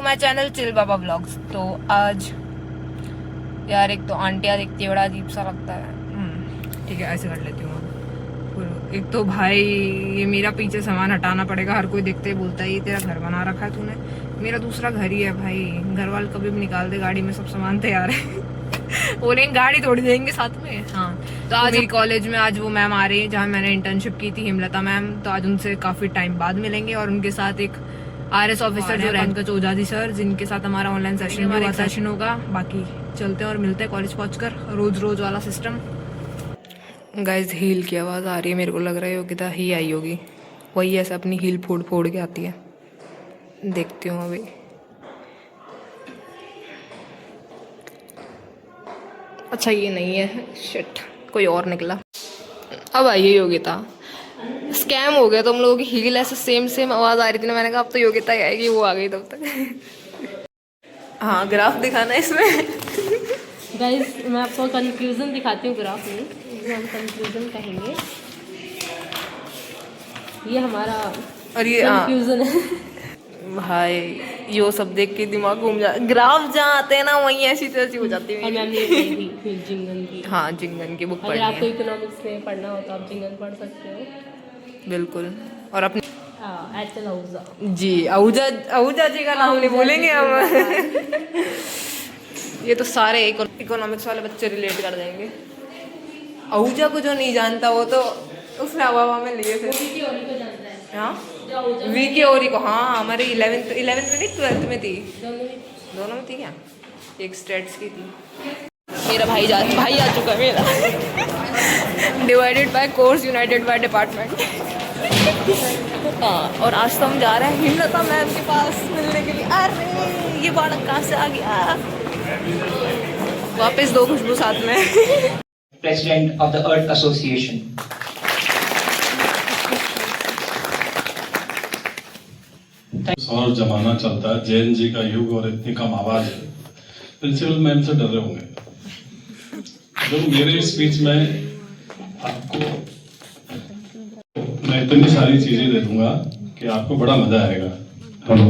My channel chill Baba vlogs. तो आज यार एक तो आंटियाँ दिखती है, बड़ा अजीब सा लगता है। ठीक है, ऐसे कर लेती हूँ। एक तो भाई ये मेरा पीछे सामान हटाना पड़ेगा, हर कोई देखते ही बोलता है ये तेरा घर बना रखा है तूने। मेरा दूसरा घर ही है भाई, घर वाले कभी भी निकाल दे, गाड़ी में सब सामान तैयार है। बोलेंगे गाड़ी तोड़ देंगे साथ में। हाँ, तो आज मेरी कॉलेज में आज वो मैम आ रही है जहाँ मैंने इंटर्नशिप की थी, हिमलता मैम। तो आज उनसे काफी टाइम बाद मिलेंगे और उनके साथ एक RS ऑफिसर जो पंकज ओझा जी सर, जिनके साथ हमारा ऑनलाइन सेशन होगा। बाकी चलते हैं और मिलते हैं कॉलेज पहुंचकर, रोज रोज वाला सिस्टम। गाइस हील की आवाज़ आ रही है, मेरे को लग रहा है योगिता ही आई होगी। वही ऐसे अपनी हील फोड़ फोड़ के आती है। देखती हूँ अभी। अच्छा ये नहीं है, शिट, कोई और निकला। अब आई है योगिता। स्कैम हो गया, तुम लोगों की हील ऐसे सेम सेम आवाज़ आ रही थी ना, मैंने कहा अब तो योगिता ही आएगी, वो आ गई तब तक। हाँ, ग्राफ दिखाना है इसमें। गाइस मैं आपको कंक्लूजन दिखाती हूँ ग्राफ में, जो हम कंक्लूजन कहेंगे। ये हमारा और ये कंक्लूजन है भाई, यो सब देख के दिमाग घूम जा। ग्राफ जहाँ आते हैं ना वहीं ऐसी तैसी हो जाती है। और मैम ने पढ़ी थी फिर जिंगन की। हाँ, जिंगन की बुक अगर पढ़नी आपको है। इकोनॉमिक्स में पढ़ना हो तो आप जिंगन पढ़ सकते हो। बिल्कुल। और अपने एच एल आहूजा जी, आहूजा जी का नाम नहीं बोलेंगे हम। ये तो सारे इकोनॉमिक्स वाले बच्चे रिलेट कर देंगे। आहूजा को जो नहीं जानता वो तो उसने हवा में लिए थे। हाँ, वी के ओरी को। हाँ, हमारी 11th में नहीं, 12th में थी। दोनों में थी क्या? एक स्टेट्स की थी। मेरा भाई आ चुका है मेरा। Divided by course, United by department. हाँ, और आज तो हम जा रहे हैं हिमलता मैम के पास मिलने के लिए। अरे ये बालक कहाँ से आ गया? वापस दो खुशबू साथ में। President of the Earth Association. और जमाना चलता है, जैन जी का युग और इतनी कम आवाज है। प्रिंसिपल मैम से डर रहे होंगे। तो मेरे स्पीच में आपको मैं इतनी सारी चीजें दे दूंगा कि आपको बड़ा मजा आएगा। हेलो,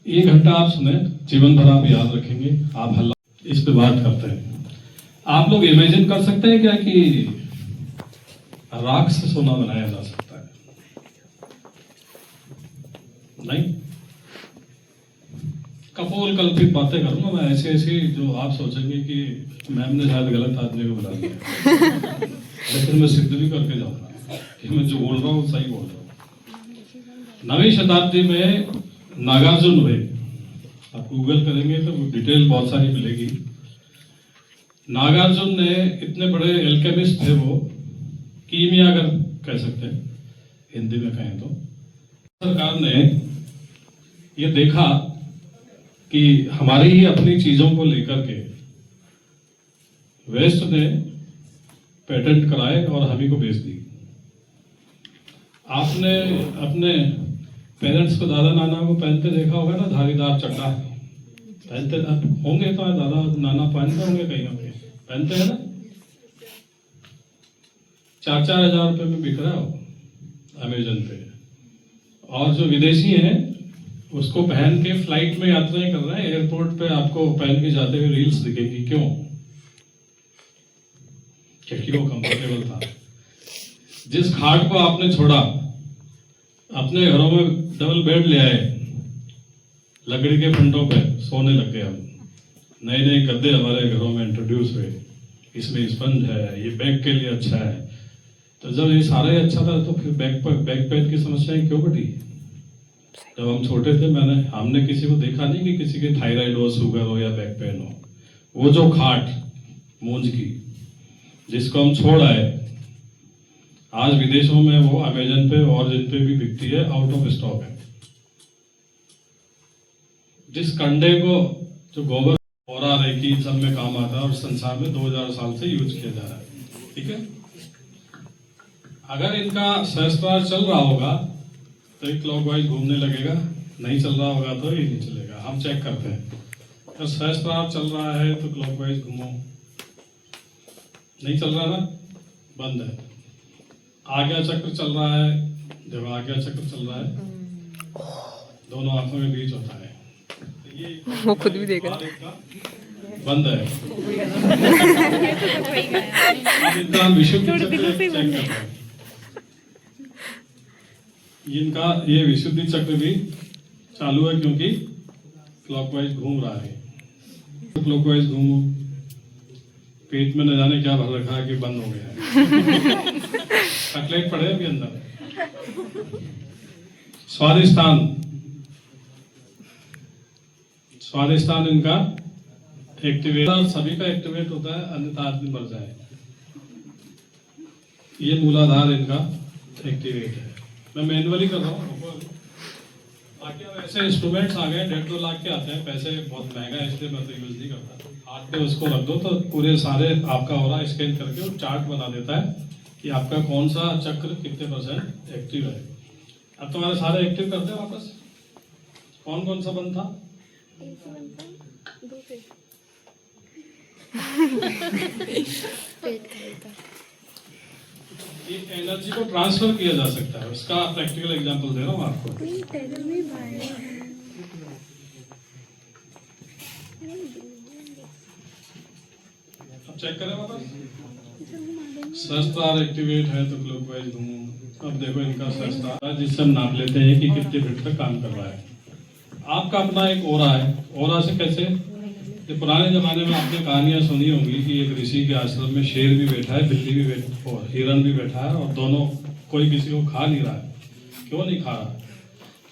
एक घंटा आप सुने, जीवन भर आप याद रखेंगे। आप हल्ला इस पे बात करते हैं। आप लोग इमेजिन कर सकते हैं क्या कि राख से सोना बनाया जा सकता है? नहीं। कपोल कल्पित बातें करूंगा मैं, ऐसी जो आप सोचेंगे कि मैम ने शायद गलत आदमी को बुला दिया। लेकिन मैं सिद्ध भी करके जाऊंगा कि मैं जो बोल रहा हूँ सही बोल रहा हूँ। 9वीं शताब्दी में नागार्जुन हुए, आप गूगल करेंगे तो डिटेल बहुत सारी मिलेगी। नागार्जुन ने इतने बड़े एल्केमिस्ट थे, वो कीमिया अगर कह सकते हैं हिंदी में कहें तो। सरकार ने ये देखा कि हमारी ही अपनी चीजों को लेकर के वेस्ट ने पेटेंट कराए और हम ही को बेच दी। आपने अपने पेरेंट्स को, दादा नाना को पहनते देखा होगा ना, धारीदार चड्डा पहनते होंगे, तो दादा नाना पहनते होंगे, कहीं ना कहीं पहनते हैं ना। 4-4 हजार रुपए में बिक रहा हो अमेजन पे। और जो विदेशी हैं उसको पहन के फ्लाइट में यात्राएं कर रहे हैं, एयरपोर्ट पे आपको पहन के जाते हुए रील्स दिखेगी। क्यों? क्योंकि वो कंफर्टेबल था। जिस खाट को आपने छोड़ा, अपने घरों में डबल बेड ले आए, लकड़ी के फंडों पे सोने लग गए। हम नए नए गद्दे हमारे घरों में इंट्रोड्यूस हुए, इसमें स्पंज है, ये बैक के लिए अच्छा है। तो जब ये सारा ही अच्छा था तो फिर बैक पेन की समस्याएं क्यों बढ़ी? जब हम छोटे थे हमने किसी को देखा नहीं कि किसी के थायराइड हो, शुगर हो या बैक पेन हो। वो जो खाट मूंज की जिसको हम छोड़ आए, आज विदेशों में वो अमेजन पे और जिन पे भी बिकती है, आउट ऑफ स्टॉक है। जिस कंडे को जो गोबर और रेकी सब में काम आता है और संसार में 2000 साल से यूज किया जा रहा है, ठीक है। अगर इनका सहस्त्रार चल रहा होगा तो ये क्लॉकवाइज घूमने लगेगा, नहीं चल रहा होगा तो ये नहीं चलेगा। हम चेक करते हैं, अगर सहस्त्रार चल रहा है तो क्लॉकवाइज घूमो, नहीं चल रहा ना, बंद है। आज्ञा चक्र चल रहा है जब आज्ञा चक्र चल रहा है, दोनों आंखों के बीच होता है। ये वो खुद भी देख रहा है। इनका बंद है। अब इनका विशुद्ध चक्र चेक करते हैं। इनका ये विशुद्धि चक्र भी चालू है क्योंकि क्लॉकवाइज घूम रहा है। क्लॉकवाइज घूमो, पेट में न जाने क्या भर रखा है कि बंद हो गया है। कटलेट पड़े अभी अंदर। स्वादिष्टान इनका एक्टिवेट, सभी का एक्टिवेट होता है, अन्यथा आदमी मर जाए। ये मूलाधार इनका एक्टिवेट है। मैं मैनुअली कर रहा हूँ। बाकी अब ऐसे इंस्ट्रूमेंट्स आ गए, 1.5-2 लाख के आते हैं, पैसे बहुत महंगा है इसलिए मैं तो यूज नहीं करता। हाथ पे उसको रख दो तो पूरे सारे आपका हो रहा स्कैन करके वो चार्ट बना देता है कि आपका कौन सा चक्र कितने % एक्टिव है। अब तुम्हारे सारे एक्टिव करते हैं वापस। कौन कौन सा बंद था? ये एनर्जी को ट्रांसफर किया जा सकता है, उसका प्रैक्टिकल एग्जांपल दे रहा हूँ आपको। अब चेक करें वापस। सहस्त्रार एक्टिवेट है तो क्लॉकवाइज घूमो। अब देखो इनका सहस्त्रार, जिससे हम नाप लेते हैं कि कितने मिनट तक काम कर रहा है। आपका अपना एक ओरा है। ओरा से कैसे? ये पुराने जमाने में आपने कहानियां सुनी होंगी कि एक ऋषि के आश्रम में शेर भी बैठा है, बिल्ली भी बैठा और हिरन भी बैठा है, और दोनों कोई किसी को खा नहीं रहा है। क्यों नहीं खा रहा?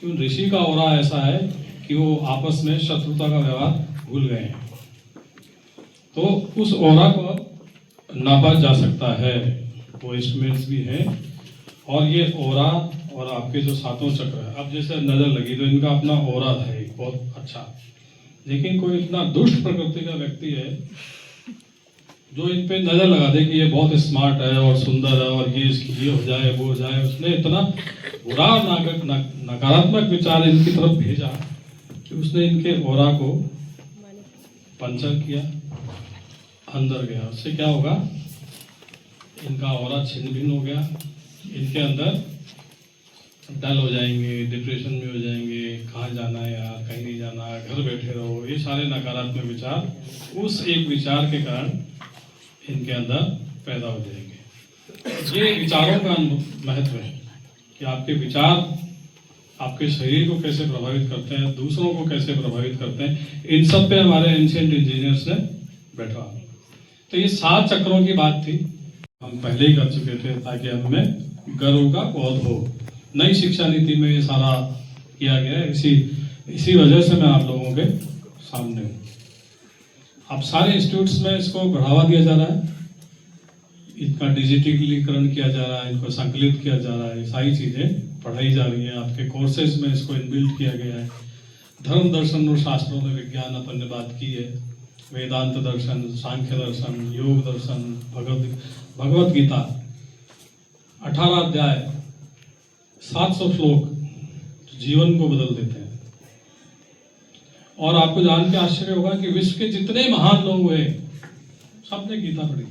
क्यों? ऋषि का ओरा ऐसा है कि वो आपस में शत्रुता का व्यवहार भूल गए हैं। तो उस ओरा को नापा जा सकता है, वो इंस्ट्रूमेंट्स भी हैं। और ये ओरा और आपके जो सातों चक्र है, अब जैसे नजर लगी तो इनका अपना ओरा था एक बहुत अच्छा। लेकिन कोई इतना दुष्ट प्रकृति का व्यक्ति है जो इन पे नजर लगा दे कि ये बहुत स्मार्ट है और सुंदर है और ये हो जाए वो हो जाए, उसने इतना बुरा नकारात्मक विचार इनकी तरफ भेजा कि उसने इनके ओरा को पंचर किया, अंदर गया। उससे क्या होगा? इनका ओरा छिन्न भिन्न हो गया। इनके अंदर डल हो जाएंगे, डिप्रेशन में हो जाएंगे, कहाँ जाना है यार, कहीं नहीं जाना, घर बैठे रहो, ये सारे नकारात्मक विचार उस एक विचार के कारण इनके अंदर पैदा हो जाएंगे। ये विचारों का महत्व है कि आपके विचार आपके शरीर को कैसे प्रभावित करते हैं, दूसरों को कैसे प्रभावित करते हैं। इन सब पे हमारे एंशिएंट इंजीनियर्स ने बैठा। तो ये 7 चक्रों की बात थी, हम पहले ही कर चुके थे ताकि हमें गर्व का बोध हो। नई शिक्षा नीति में ये सारा किया गया है, इसी वजह से मैं आप लोगों के सामने हूँ। अब सारे इंस्टीट्यूट्स में इसको बढ़ावा दिया जा रहा है, इनका डिजिटलीकरण किया जा रहा है, इनको संकलित किया जा रहा है, सारी चीजें पढ़ाई जा रही हैं। आपके कोर्सेज में इसको इनबिल्ट किया गया है। धर्म दर्शन और शास्त्रों में विज्ञान अपन ने बात की है, वेदांत दर्शन, सांख्य दर्शन, योग दर्शन, भगवत गीता 18 अध्याय 700 श्लोक जीवन को बदल देते हैं। और आपको जान के आश्चर्य होगा कि विश्व के जितने महान लोग हुए सबने गीता पढ़ी।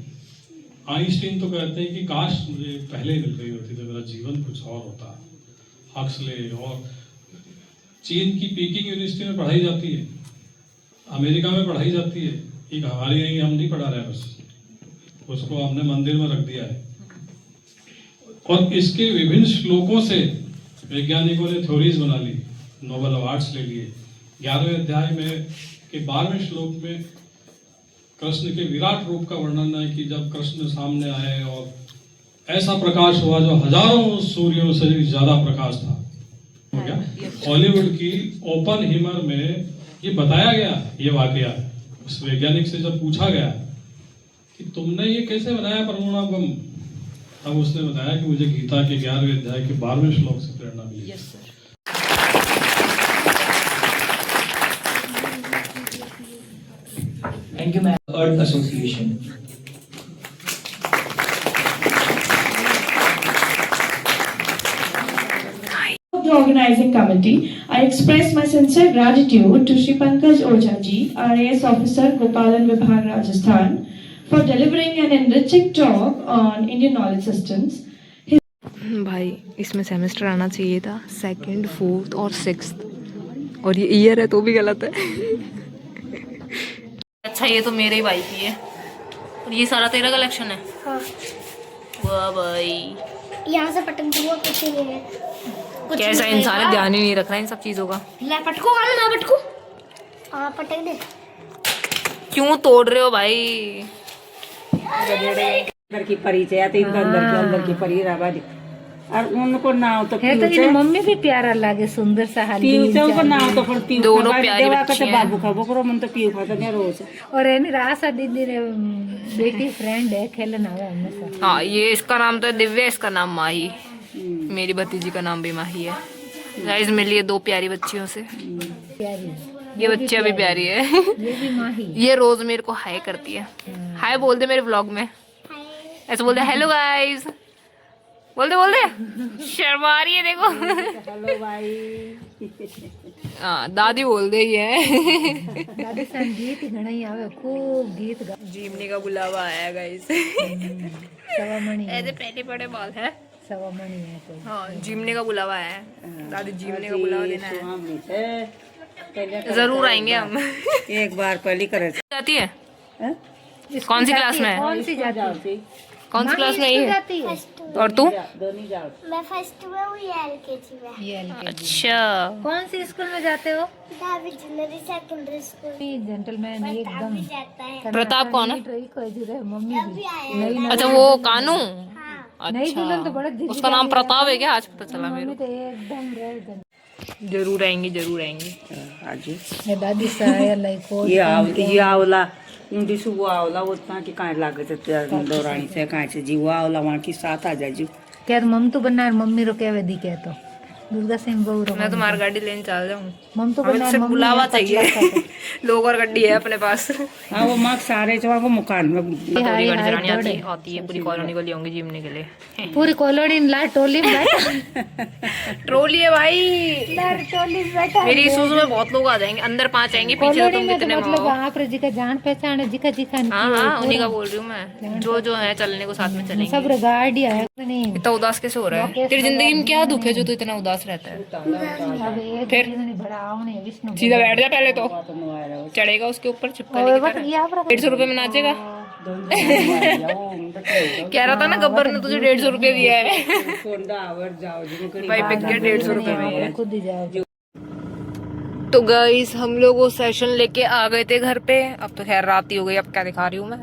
आइंस्टीन तो कहते हैं कि काश मुझे पहले मिल गई होती तो मेरा जीवन कुछ और होता। हक्सले और चीन की पीकिंग यूनिवर्सिटी में पढ़ाई जाती है, अमेरिका में पढ़ाई जाती है, एक हमारी नहीं, हम नहीं पढ़ा रहे, बस उसको हमने मंदिर में रख दिया है। और इसके विभिन्न श्लोकों से वैज्ञानिकों ने थ्योरीज बना ली, नोबेल अवार्ड्स ले लिए। 11वें अध्याय में के 12वें श्लोक में कृष्ण के विराट रूप का वर्णन है कि जब कृष्ण सामने आए और ऐसा प्रकाश हुआ जो हजारों सूर्यों से ज्यादा प्रकाश था। हो गया। हॉलीवुड की ओपन हीमर में ये बताया गया, ये वाकया उस वैज्ञानिक से जब पूछा गया कि तुमने ये कैसे बनाया परमाणु बम, तब उसने बताया कि मुझे गीता के 11वें अध्याय के 12वें श्लोक से प्रेरणा मिली। Yes sir. Thank you, ma'am. Earth Association. The organizing committee, I express my sincere gratitude to Shri Pankaj Oja ji, RAS officer, Gopalan Vibhag, Rajasthan, for delivering an enriching talk on Indian knowledge systems. भाई इसमें semester आना चाहिए था 2nd, 4th और 6th, और ये year है तो भी गलत है। अच्छा ये तो मेरे ही भाई की है, और ये सारा तेरा कलेक्शन है। हाँ, वाह भाई, यहाँ से पटक दूंगा, कुछ नहीं है, कुछ कैसा नहीं इंसान है, है। ध्यान ही नहीं रख रहा इन सब चीजों का। ले पटको, ना पटको। हाँ पटक दे। क्यों तोड़ रहे हो भाई? अंदर की परी थे तो इनका अंदर की परी रहा और उनको नाव तो है तो इन मम्मी भी प्यारा लागे, सुंदर सा हाली पीऊ को नाव तो फिर पीऊ दोनों प्यारी देवा बच्ची का हैं। बाबू का वो मन तो पीऊ खाता नहीं रोज और है रासा दीदी रे बेटी फ्रेंड है, खेलना है हमेशा। हाँ ये इसका नाम तो है दिव्या, इसका नाम माही, मेरी भतीजी का नाम भी माही है। गाइस मिली है 2 प्यारी बच्चियों से। प्यारी ये बच्चियां भी प्यारी है। ये भी माही। ये रोज मेरे को हाय करती है। हाय बोल दे मेरे व्लॉग में, ऐसे बोल दे हेलो गाइस, बोल दे शर्मा रही है देखो। हेलो भाई। हाँ दादी बोल दे ये। दादी सन गीत घना ही आवे, खूब गीत गा। जीवनी का बुलावा आया गाइस। सवा मणि है, ऐसे पहले बड़े बाल है। सवा मणि है तो हाँ जीवनी का बुलावा है, दादी जीवनी का बुलावा देना है। हम नहीं थे जरूर आएंगे हम। एक बार पहली करे जाती है हैं? कौन सी क्लास में है? कौन सी जाती है? कौन सी क्लास में आई है? जाती है और तू? दोनों जाओ मैं फर्स्ट में हूँ, ये LKG में। ये LKG। अच्छा कौन सी स्कूल में जाते हो? दावी जुलरी सेकेंडरी स्कूल जेंटलमैन एकदम भी जाता है। प्रताप कौन है? ट्रई को जुड़े मम्मी भी आया। नहीं अच्छा वो कानू। हाँ, नहीं दुल्हन तो बड़ा अच्छा जिद्दी उसका नाम प्रताप है क्या? आज पता चला मेरे मम्मी तो एकदम रे को। जरूर आएंगे जरूर आएंगे। आज ये दादी साया लाइको ये आवला इंग्लिश वो आवला उतना कि काहे लागत है दौरानी से काहे से जीवा आवला वहां की साथ आ जा जी क्या मम तो बनना है, मम्मी रो क्या दी क्या तो दुर्गा सिंह बहु रो मैं तुम्हारी गाड़ी लेने चल जाऊँ, मम तो हमें बनना से है, मम्मी बुलावा यहाँ चाहिए। पतला लोग और गड्डी है अपने पास। हाँ वो माँ सारे चवा को मुकान में थोड़ी गाड़ी चलानी आती है, पूरी कॉलोनी को ले आऊंगी जीवने के लिए। सा। पूरी कॉलोनी ला टोली में ट्रोली है भाई, टोली में बैठा मेरी इसूज़ू में बहुत लोग आ जाएंगे, अंदर 5 आएंगे, पीछे तो कॉलोनी तुम में तो कितने मतलब हो। वहाँ पर जिका जान पहचान है, जिका जिका हाँ हाँ उन्हीं का बोल रही हूँ मैं, जो है चलने को साथ में चलेंगे। सब गाड़ी है नहीं। इतना उदास कैसे हो रहा है? तेरी जिंदगी में क्या दुख है जो तू इतना उदास रहता है? अब एक फिर? नहीं बड़ा आवने विष्णु सीधा बैठ जा पहले तो, चढ़ेगा उसके ऊपर चिपकाने की तरह। यहाँ पर 150 रुपए में नाचेगा। कह रहा था ना गब्बर ने तुझे 150 रुपए दिया है। भाई बिक गया 150 रुपए में। खुद ही जाओ। तो गाइस हम लोग वो सेशन लेके आ गए थे घर पे। अब तो खैर रात ही हो गई, अब क्या दिखा रही हूँ मैं।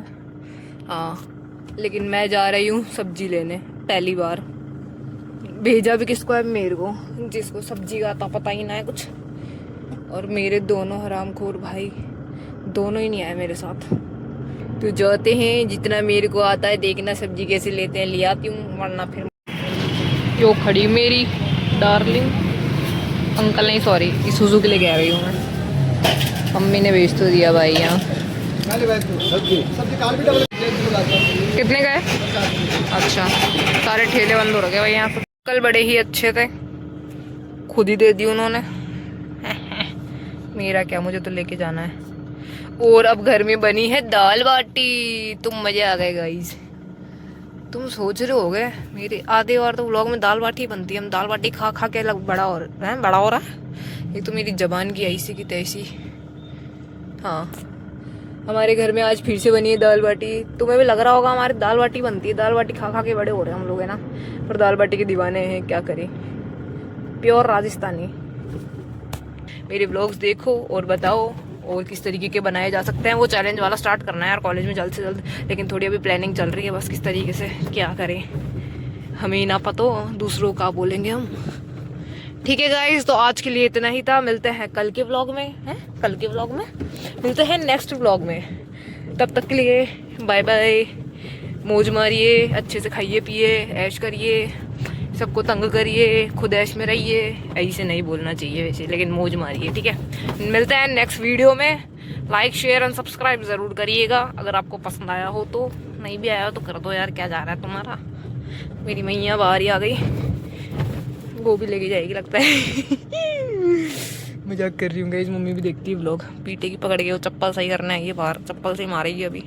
हाँ लेकिन मैं जा रही हूँ सब्जी लेने, पहली बार। भेजा भी किसको है? मेरे को, जिसको सब्जी का आता पता ही ना है कुछ। और मेरे दोनों हरामखोर भाई दोनों ही नहीं आए मेरे साथ। तो जाते हैं, जितना मेरे को आता है देखना सब्जी कैसे लेते हैं, ले आती हूँ, वरना फिर जो खड़ी मेरी डार्लिंग अंकल नहीं सॉरी इसूज़ू के लिए कह रही हूँ मैं। मम्मी ने भेज तो दिया भाई यहाँ। कितने का है? अच्छा सारे ठेले बंद हो रखे भाई यहाँ पर। कल बड़े ही अच्छे थे, खुद ही दे दी उन्होंने। मेरा क्या, मुझे तो लेके जाना है। और अब घर में बनी है दाल बाटी। तुम मजे आ गए गाइस। तुम सोच रहे होगे मेरे आधे बार तो व्लॉग में दाल बाटी बनती है, हम दाल बाटी खा खा के बड़ा हो रहा है। एक तो मेरी जबान की ऐसी की तैसी। हाँ हमारे घर में आज फिर से बनी है दाल बाटी। तुम्हें भी लग रहा होगा हमारी दाल बाटी बनती है, दाल बाटी खा खा के बड़े हो रहे हैं हम लोग, है ना। पर दाल बाटी के दीवाने हैं, क्या करें। प्योर राजस्थानी। मेरे व्लॉग्स देखो और बताओ और किस तरीके के बनाए जा सकते हैं। वो चैलेंज वाला स्टार्ट करना है यार कॉलेज में जल्द से जल्द, लेकिन थोड़ी अभी प्लानिंग चल रही है बस किस तरीके से क्या करें, हमें ना पता, दूसरों का बोलेंगे हम। ठीक है गाइज, तो आज के लिए इतना ही था। मिलते हैं कल के व्लॉग में, हैं कल के व्लॉग में मिलते हैं नेक्स्ट व्लॉग में। तब तक के लिए बाय बाय। मौज मारिए, अच्छे से खाइए पिए, ऐश करिए, सबको तंग करिए, खुद ऐश में रहिए। ऐसे नहीं बोलना चाहिए वैसे, लेकिन मौज मारिए। ठीक है, मिलते हैं नेक्स्ट वीडियो में। लाइक शेयर एंड सब्सक्राइब ज़रूर करिएगा अगर आपको पसंद आया हो तो। नहीं भी आया हो तो कर दो यार, क्या जा रहा है तुम्हारा। मेरी मैया बाहर ही आ गई, वो भी लेके जाएगी लगता है। मजाक कर रही हूँ गाइस, मम्मी भी देखती है व्लॉग। पीटे की पकड़ के वो चप्पल सही करना है, ये बाहर चप्पल से मारेगी अभी।